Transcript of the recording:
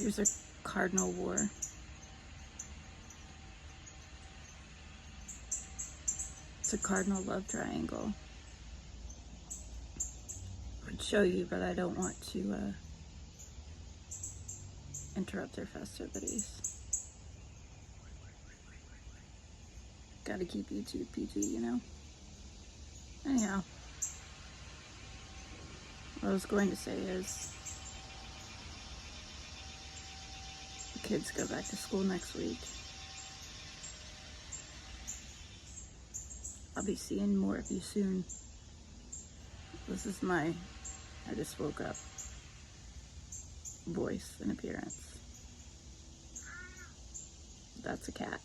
Here's a cardinal war. It's a cardinal love triangle. I would show you, but I don't want to interrupt their festivities. Gotta keep YouTube PG, you know? Anyhow, what I was going to say is the kids go back to school next week. I'll be seeing more of you soon. This is my I just woke up voice and appearance. That's a cat.